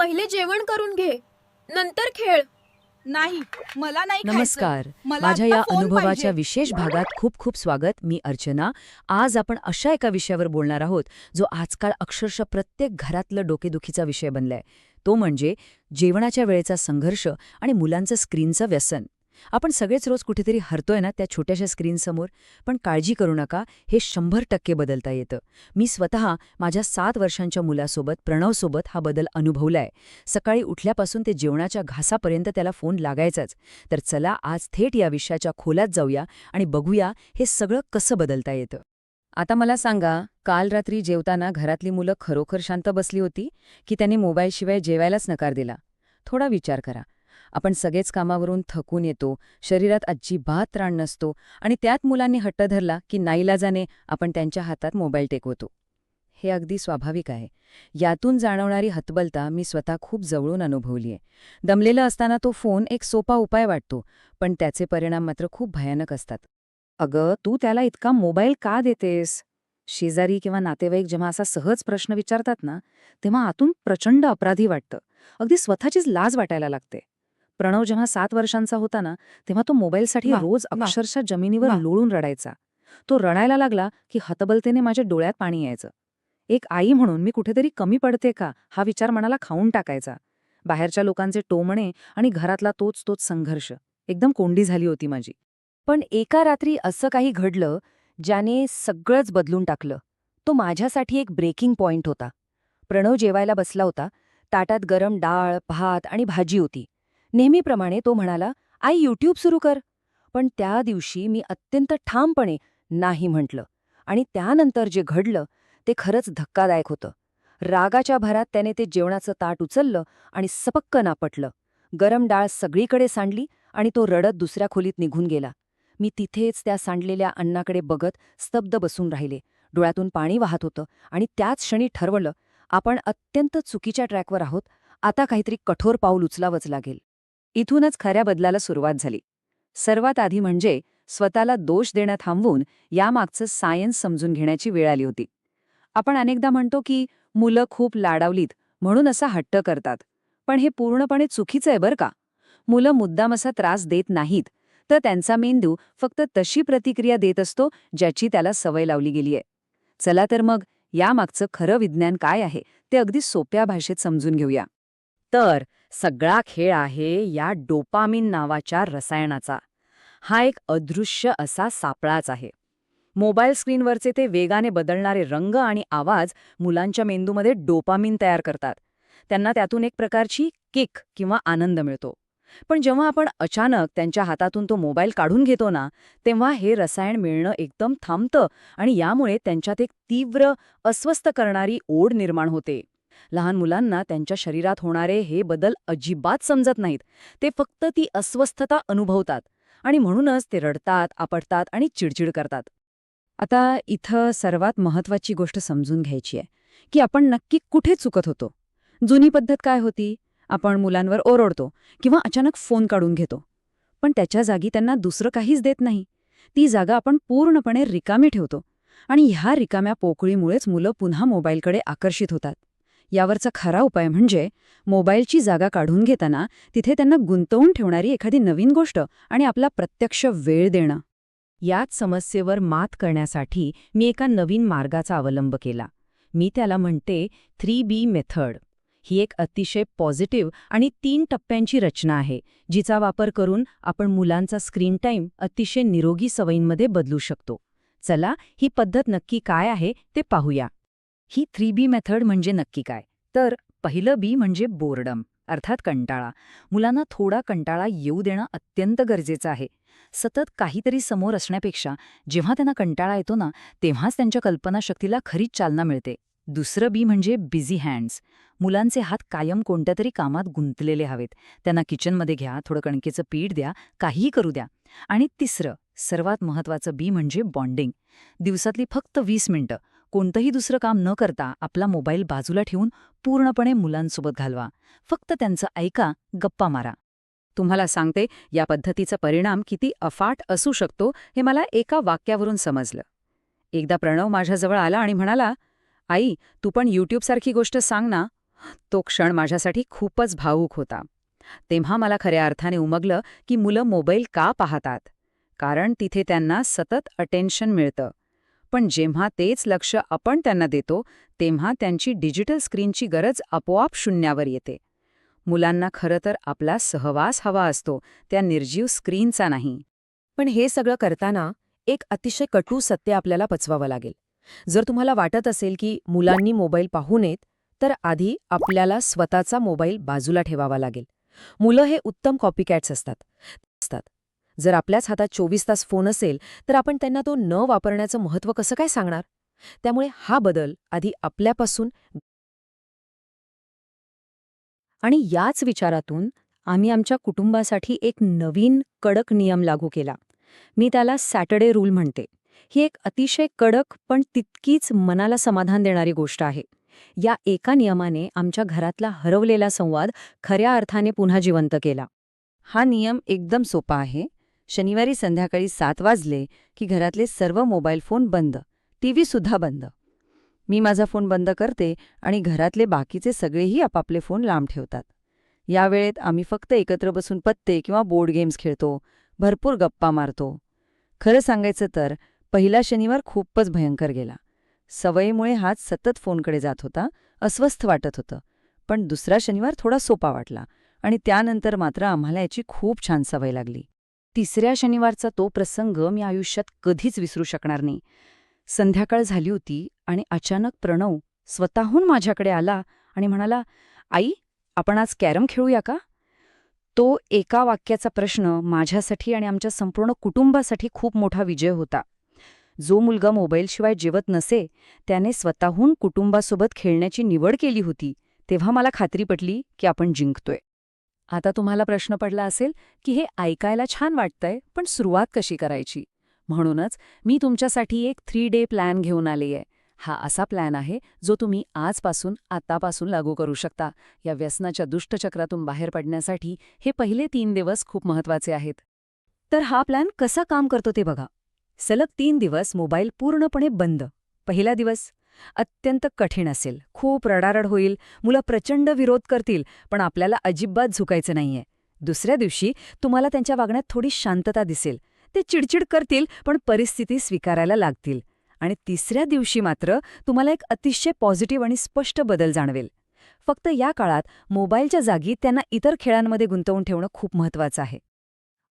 पहिले जेवण करून घे, नंतर खेळ. नाही, मला नाही खायचं. नमस्कार. मला माझ्या आत्ता या फोन अनुभवाच्या पाहिजे. विशेष भागात खूप खूप स्वागत. मी अर्चना. आज आपण अशा एका विषयावर बोलणार आहोत जो आजकाल अक्षरशः प्रत्येक घरातलं डोकेदुखीचा विषय बनलाय. तो म्हणजे जेवणाच्या वेळेचा संघर्ष आणि मुलांचं स्क्रीनचं व्यसन. आपण सगळेच रोज कुठेतरी हरतोय ना त्या छोट्याशा स्क्रीनसमोर. पण काळजी करू नका, हे 100% बदलता येतं. मी स्वतः माझ्या 7 वर्षांच्या मुलासोबत प्रणवसोबत हा बदल अनुभवलाय. सकाळी उठल्यापासून ते जेवणाच्या घासापर्यंत त्याला फोन लागायचाच. तर चला आज थेट या विषयाच्या खोलात जाऊया आणि बघूया हे सगळं कसं बदलता येतं. आता मला सांगा, काल रात्री जेवताना घरातली मुलं खरोखर शांत बसली होती की त्यांनी मोबाईलशिवाय जेवायलाच नकार दिला? थोडा विचार करा. आपण सगळेच कामावरून थकून येतो, शरीरात अजिबात त्राण नसतो आणि त्यात मुलांनी हट्ट धरला की नाईलाजाने आपण त्यांच्या हातात मोबाईल टेकवतो. हे अगदी स्वाभाविक आहे. यातून जाणवणारी हतबलता मी स्वतः खूप जवळून अनुभवलीय. दमलेला असताना तो फोन एक सोपा उपाय वाटतो, पण त्याचे परिणाम मात्र खूप भयानक असतात. अगं, तू त्याला इतका मोबाईल का देतेस? शेजारी किंवा नातेवाईक जेव्हा असा सहज प्रश्न विचारतात ना, तेव्हा आतून प्रचंड अपराधी वाटतं. अगदी स्वतःचीच लाज वाटायला लागते. प्रणव जेव्हा 7 वर्षांचा होता ना, तेव्हा तो मोबाईलसाठी रोज अक्षरशः जमिनीवर लोळून रडायचा. तो रडायला लागला की हतबलतेने माझ्या डोळ्यात पाणी यायचं. एक आई म्हणून मी कुठेतरी कमी पडते का हा विचार मनाला खाऊन टाकायचा. बाहेरच्या लोकांचे टोमणे आणि घरातला तोच तोच संघर्ष. एकदम कोंडी झाली होती माझी. पण एका रात्री असं काही घडलं ज्याने सगळंच बदलून टाकलं. तो माझ्यासाठी एक ब्रेकिंग पॉइंट होता. प्रणव जेवायला बसला होता. ताटात गरम डाळ, भात आणि भाजी होती. नेहमीप्रमाणे तो म्हणाला, आई यूट्यूब सुरू कर. पण त्या दिवशी मी अत्यंत ठामपणे नाही म्हटलं. आणि त्यानंतर जे घडलं ते खरंच धक्कादायक होतं. रागाच्या भरात त्याने ते जेवणाचं ताट उचललं आणि सपक्कन आपटलं. गरम डाळ सगळीकडे सांडली आणि तो रडत दुसऱ्या खोलीत निघून गेला. मी तिथेच त्या सांडलेल्या अन्नाकडे बघत स्तब्ध बसून राहिले. डोळ्यातून पाणी वाहत होतं आणि त्याच क्षणी ठरवलं, आपण अत्यंत चुकीच्या ट्रॅकवर आहोत. आता काहीतरी कठोर पाऊल उचलावंच लागेल. इथूनच खऱ्या बदलाला सुरुवात झाली. सर्वात आधी म्हणजे स्वतःला दोष देणं थांबवून यामागचं सायन्स समजून घेण्याची वेळ आली होती. आपण अनेकदा म्हणतो की मुलं खूप लाडावलीत म्हणून असा हट्ट करतात. पण हे पूर्णपणे चुकीचं आहे बरं का. मुलं मुद्दाम असा त्रास देत नाहीत, तर त्यांचा मेंदू फक्त तशी प्रतिक्रिया देत असतो ज्याची त्याला सवय लावली गेली आहे. चला तर मग यामागचं खरं विज्ञान काय आहे ते अगदी सोप्या भाषेत समजून घेऊया. तर सगळा खेळ आहे या डोपामिन नावाच्या रसायनाचा. हा एक अदृश्य असा सापळाच आहे. मोबाईल स्क्रीनवरचे ते वेगाने बदलणारे रंग आणि आवाज मुलांच्या मेंदूमध्ये डोपामिन तयार करतात. त्यांना त्यातून एक प्रकारची किक किंवा आनंद मिळतो. पण जेव्हा आपण अचानक त्यांच्या हातातून तो मोबाईल काढून घेतो ना, तेव्हा हे रसायन मिळणं एकदम थांबतं आणि यामुळे त्यांच्यात एक तीव्र, अस्वस्थ करणारी ओढ निर्माण होते. लहान मुलांना त्यांच्या शरीरात होणारे हे बदल अजिबात समजत नाहीत. ते फक्त ती अस्वस्थता अनुभवतात आणि म्हणूनच ते रडतात, आपटतात आणि चिडचिड करतात. आता इथं सर्वात महत्त्वाची गोष्ट समजून घ्यायची आहे की आपण नक्की कुठे चुकत होतो. जुनी पद्धत काय होती? आपण मुलांवर ओरडतो किंवा अचानक फोन काढून घेतो. पण त्याच्या जागी त्यांना दुसरं काहीच देत नाही. ती जागा आपण पूर्णपणे रिकामी ठेवतो आणि ह्या रिकाम्या पोकळीमुळेच मुलं पुन्हा मोबाईलकडे आकर्षित होतात. यावरचा खरा उपाय म्हणजे मोबाईलची जागा काढून घेताना तिथे त्यांना गुंतवून ठेवणारी एखादी नवीन गोष्ट आणि आपला प्रत्यक्ष वेळ देणं. याच समस्येवर मात करण्यासाठी मी एका नवीन मार्गाचा अवलंब केला. मी त्याला म्हणते 3B मेथड. ही एक अतिशय पॉझिटिव्ह आणि 3 टप्प्यांची रचना आहे, जिचा वापर करून आपण मुलांचा स्क्रीन टाईम अतिशय निरोगी सवयींमध्ये बदलू शकतो. चला, ही पद्धत नक्की काय आहे ते पाहूया. ही 3B मेथड म्हणजे नक्की काय? तर पहिलं बी म्हणजे बोर्डम, अर्थात कंटाळा. मुलांना थोडा कंटाळा येऊ देणं अत्यंत गरजेचं आहे. सतत काहीतरी समोर असण्यापेक्षा जेव्हा त्यांना कंटाळा येतो ना, तेव्हाच त्यांच्या कल्पनाशक्तीला खरीच चालना मिळते. दुसरं बी म्हणजे बिझी हँड्स. मुलांचे हात कायम कोणत्या तरी कामात गुंतलेले हवेत. त्यांना किचनमध्ये घ्या, थोडं कणकेचं पीठ द्या, काहीही करू द्या. आणि तिसरं, सर्वात महत्त्वाचं बी म्हणजे बॉन्डिंग. दिवसातली फक्त 20 मिनिटं कोणतंही दुसरं काम न करता आपला मोबाईल बाजूला ठेवून पूर्णपणे मुलांसोबत घालवा. फक्त त्यांचं ऐका, गप्पा मारा. तुम्हाला सांगते, या पद्धतीचा परिणाम किती अफाट असू शकतो हे मला एका वाक्यावरून समजलं. एकदा प्रणव माझ्याजवळ आला आणि म्हणाला, आई, तू पण यूट्यूबसारखी गोष्ट सांग ना. तो क्षण माझ्यासाठी खूपच भावूक होता. तेव्हा मला खऱ्या अर्थाने उमगलं की मुलं मोबाईल का पाहतात. कारण तिथे त्यांना सतत अटेन्शन मिळतं. पण जेव्हा तेच लक्ष आपण त्यांना देतो तेव्हा त्यांची डिजिटल स्क्रीनची गरज आपोआप शून्यावर येते. मुलांना खरं तर आपला सहवास हवा असतो, त्या निर्जीव स्क्रीनचा नाही. पण हे सगळं करताना एक अतिशय कटू सत्य आपल्याला पचवावं लागेल. जर तुम्हाला वाटत असेल की मुलांनी मोबाईल पाहू नयेत, तर आधी आपल्याला स्वतःचा मोबाईल बाजूला ठेवावा लागेल. मुलं हे उत्तम कॉपीकॅट्स असतात. जर आपल्याच हातात 24 तास फोन असेल, तर आपण त्यांना तो न वापरण्याचं महत्त्व कसं काय सांगणार? त्यामुळे हा बदल आधी आपल्यापासून. आणि याच विचारातून आम्ही आमच्या कुटुंबासाठी एक नवीन कडक नियम लागू केला. मी त्याला सॅटर्डे रूल म्हणते. ही एक अतिशय कडक पण तितकीच मनाला समाधान देणारी गोष्ट आहे. या एका नियमाने आमच्या घरातला हरवलेला संवाद खऱ्या अर्थाने पुन्हा जिवंत केला. हा नियम एकदम सोपा आहे. शनिवारी संध्याकाळी 7 वाजले की घरातले सर्व मोबाईल फोन बंद, टीव्ही सुद्धा बंद. मी माझा फोन बंद करते आणि घरातले बाकीचे सगळेही आपापले फोन लांब ठेवतात. या वेळेत आम्ही फक्त एकत्र बसून पत्ते किंवा बोर्ड गेम्स खेळतो, भरपूर गप्पा मारतो. खरं सांगायचं तर पहिला शनिवार खूपच भयंकर गेला. सवयीमुळे हात सतत फोनकडे जात होता, अस्वस्थ वाटत होतं. पण दुसरा शनिवार थोडा सोपा वाटला आणि त्यानंतर मात्र आम्हाला याची खूप छान सवय लागली. तिसऱ्या शनिवारचा तो प्रसंग मी आयुष्यात कधीच विसरू शकणार नाही. संध्याकाळ झाली होती आणि अचानक प्रणव स्वतःहून माझ्याकडे आला आणि म्हणाला, "आई, आपण आज कॅरम खेळूया का?" तो एका वाक्याचा प्रश्न माझ्यासाठी आणि आमच्या संपूर्ण कुटुंबासाठी खूप मोठा विजय होता. जो मुलगा मोबाईलशिवाय जेवत नसे, त्याने स्वतःहून कुटुंबासोबत खेळण्याची निवड केली होती. तेव्हा मला खात्री पटली की आपण जिंकतोय. आता तुम्हाला प्रश्न पडला असेल की हे ऐकायला छान वाटतंय, पण सुरुवात कशी करायची? म्हणूनच मी तुमच्यासाठी एक 3 डे प्लॅन घेऊन आली आहे. हा असा प्लॅन आहे जो तुम्ही आतापासून लागू करू शकता. या व्यसनाच्या दुष्टचक्रातून बाहेर पडण्यासाठी हे पहिले 3 दिवस खूप महत्त्वाचे आहेत. तर हा प्लॅन कसा काम करतो ते बघा. सलग 3 दिवस मोबाईल पूर्णपणे बंद. पहिला दिवस अत्यंत कठीण असेल, खूप रडारड होईल, मुलं प्रचंड विरोध करतील, पण आपल्याला अजिबात झुकायचं नाहीये. दुसऱ्या दिवशी तुम्हाला त्यांच्या वागण्यात थोडी शांतता दिसेल. ते चिडचिड करतील, पण परिस्थिती स्वीकारायला लागतील. आणि तिसऱ्या दिवशी मात्र तुम्हाला एक अतिशय पॉझिटिव्ह आणि स्पष्ट बदल जाणवेल. फक्त या काळात मोबाईलच्या जागी त्यांना इतर खेळांमध्ये गुंतवून ठेवणं खूप महत्त्वाचं आहे.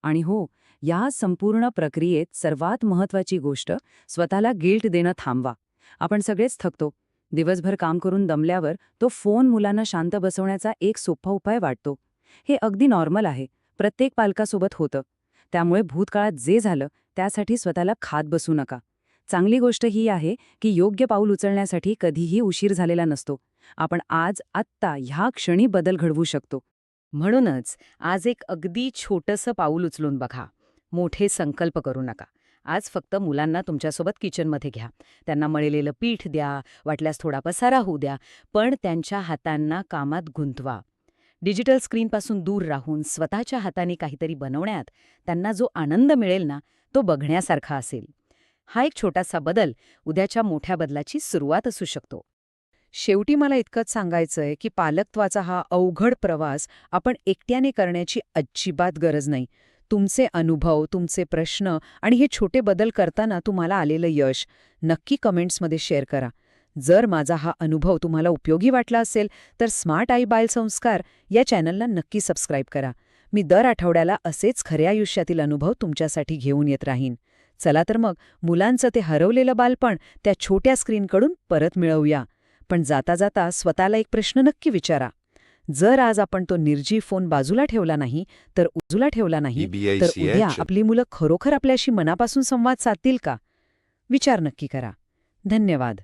आणि हो, या संपूर्ण प्रक्रियेत सर्वात महत्त्वाची गोष्ट, स्वतःला गिल्ट देणं थांबवा. आपण सगळेच थकतो. दिवसभर काम करून दमल्यावर तो फोन मुलांना शांत बसवण्याचा एक सोपा उपाय वाटतो. हे अगदी नॉर्मल आहे, प्रत्येक पालकासोबत होतं. त्यामुळे भूतकाळात जे झालं त्यासाठी स्वतःला खात बसू नका. चांगली गोष्ट ही आहे की योग्य पाऊल उचलण्यासाठी कधीही उशीर झालेला नसतो. आपण आत्ता ह्या क्षणी बदल घडवू शकतो. म्हणूनच आज एक अगदी छोटंसं पाऊल उचलून बघा. मोठे संकल्प करू नका. आज फक्त मुलांना तुमच्यासोबत किचनमध्ये घ्या. त्यांना मळलेलं पीठ द्या, वाटल्यास थोडा पसारा होऊ द्या, पण त्यांच्या हातांना कामात गुंतवा. डिजिटल स्क्रीनपासून दूर राहून स्वतःच्या हाताने काहीतरी बनवण्यात त्यांना जो आनंद मिळेल ना, तो बघण्यासारखा असेल. हा एक छोटासा बदल उद्याच्या मोठ्या बदलाची सुरुवात असू शकतो. शेवटी मला इतकंच सांगायचंय की पालकत्वाचा हा अवघड प्रवास आपण एकट्याने करण्याची अजिबात गरज नाही. तुमचे अनुभव, तुमचे प्रश्न आणि हे छोटे बदल करताना तुम्हाला आलेलं यश नक्की कमेंट्समध्ये शेअर करा. जर माझा हा अनुभव तुम्हाला उपयोगी वाटला असेल तर स्मार्ट आई बालसंस्कार या चॅनलला नक्की सबस्क्राईब करा. मी दर आठवड्याला असेच खऱ्या आयुष्यातील अनुभव तुमच्यासाठी घेऊन येत राहीन. चला तर मग मुलांचं ते हरवलेलं बालपण त्या छोट्या स्क्रीनकडून परत मिळवूया. पण जाता जाता स्वतःला एक प्रश्न नक्की विचारा. जर आज आपण तो निर्जीव फोन बाजूला ठेवला नाही, तर उद्या आपली मुलं खरोखर आपल्याशी मनापासून संवाद साधतील का? विचार नक्की करा. धन्यवाद.